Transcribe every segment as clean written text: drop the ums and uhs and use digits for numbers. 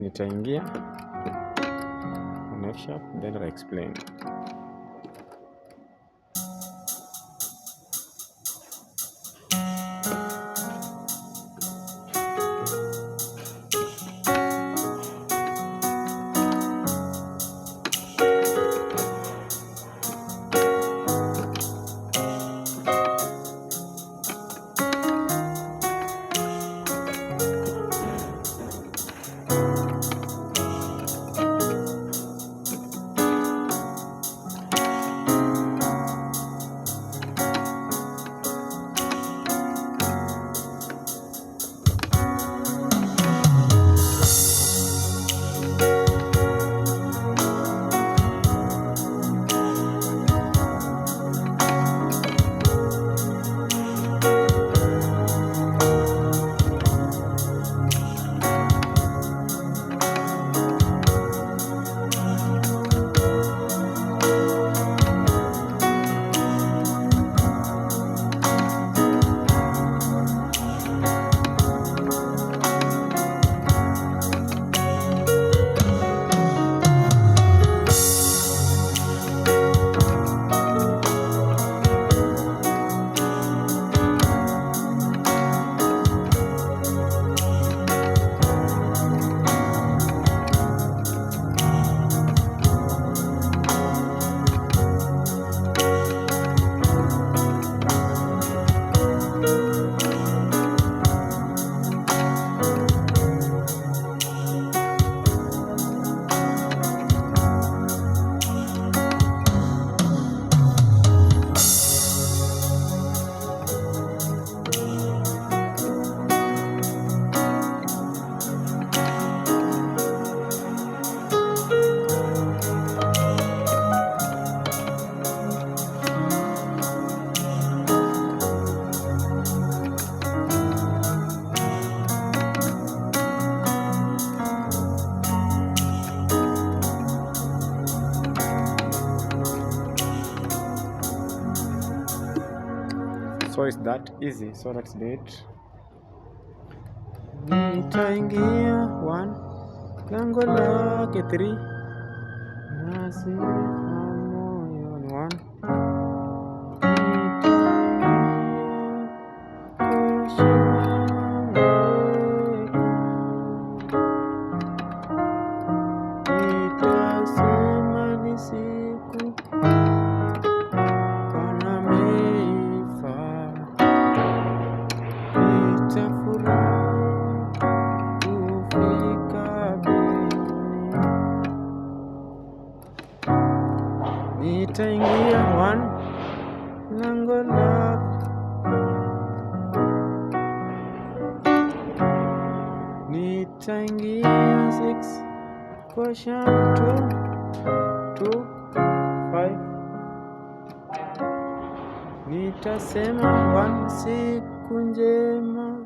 Nitaingia on F sharp, then I'll explain. So it's that easy, so let's do it. Nitaingia 1, lango lake 3, na sifa moyoni 1. Nitasema ni siku Nitaingia 1, lango lake. Nitaingia 6, caution 2, 5. Nitasema 1, siku njema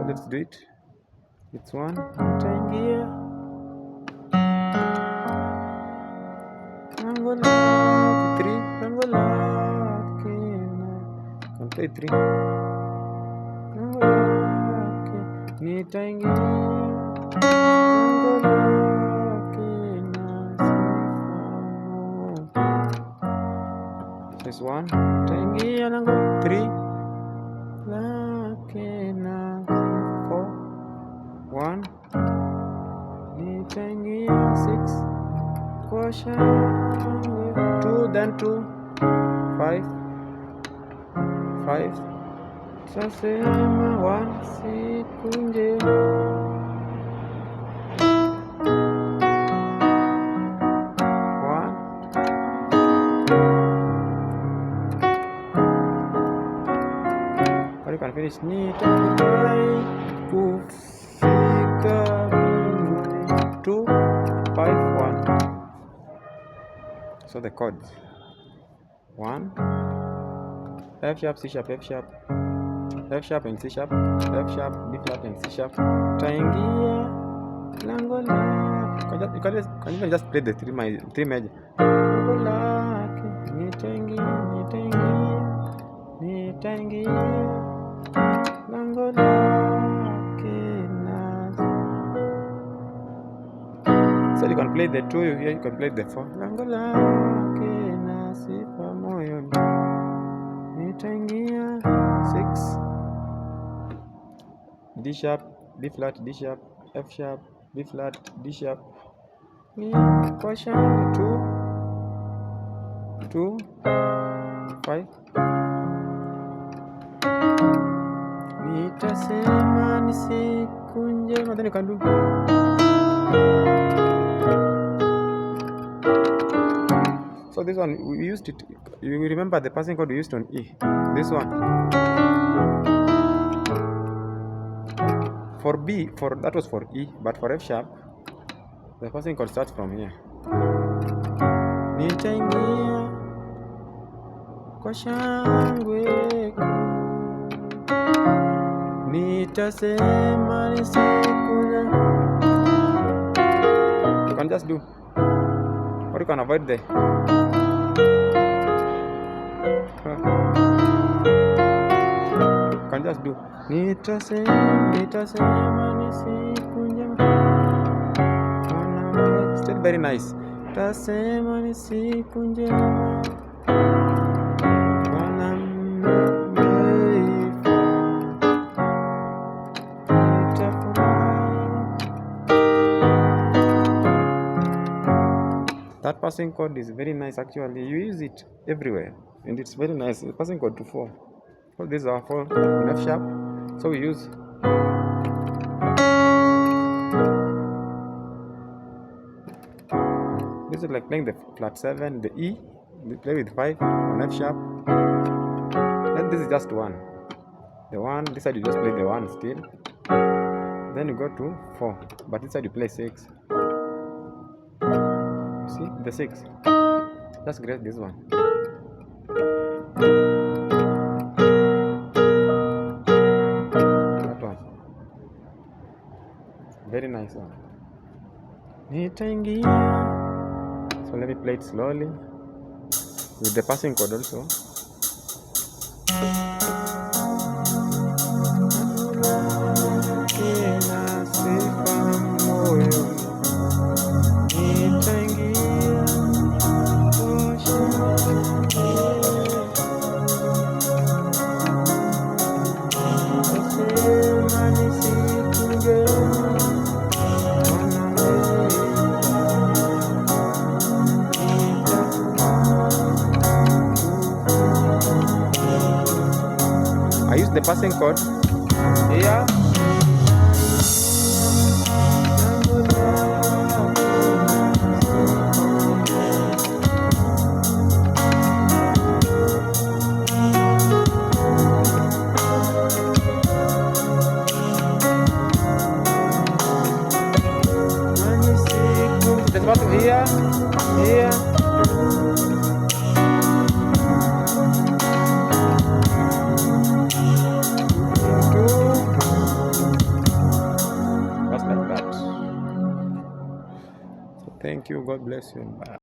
let's do it. It's 1, nitaingia lango lake 3, lango lake na play 3, lango lake. Nitaingia lango lake na sifa. This 1, nitaingia lango 3 lake na 1, Nitaingia 6, caution 2, then 2, 5, 5. Tasema 1, siku njema. You can finish. Nitafurahi kufika mbinguni. 2, 5, 1. So the chords 1, F sharp, C sharp, F sharp, F sharp and C sharp, F sharp, B flat and C sharp. Taingia lango lake can even just play the three major. Nitaingia lango lake na. So you can play the 2 here, you can play the 4. Lango lake na sifa moyoni. Nitaingia 6. D sharp, B flat, D sharp, F sharp, B flat, D sharp. Caution 2, 5. Nitasema ni siku njema. Then you can do. So this one we used it. You remember the passing chord we used on E. This one. For B, that was for E, but for F sharp, the passing chord starts from here. Nitaingia kwa shangwe, nitasema ni siku njema. You can just do, or you can avoid the. You can just do. Nitasema ni siku njema. Still very nice. Nitasema ni siku njema. That passing chord is very nice actually. You use it everywhere and it's very nice. The passing chord to 4. So these are 4 in F sharp. So we use this is like playing the flat 7, the E. We play with 5 on F sharp. Then this is just 1. The 1, this side you just play the 1 still. Then you go to 4, but this side you play 6. See the 6. Just grab this one. That one. Very nice one. Nitaingia. So let me play it slowly with the passing chord also. I use the passing chord here. The bottom here, here. Thank you. God bless you. Bye.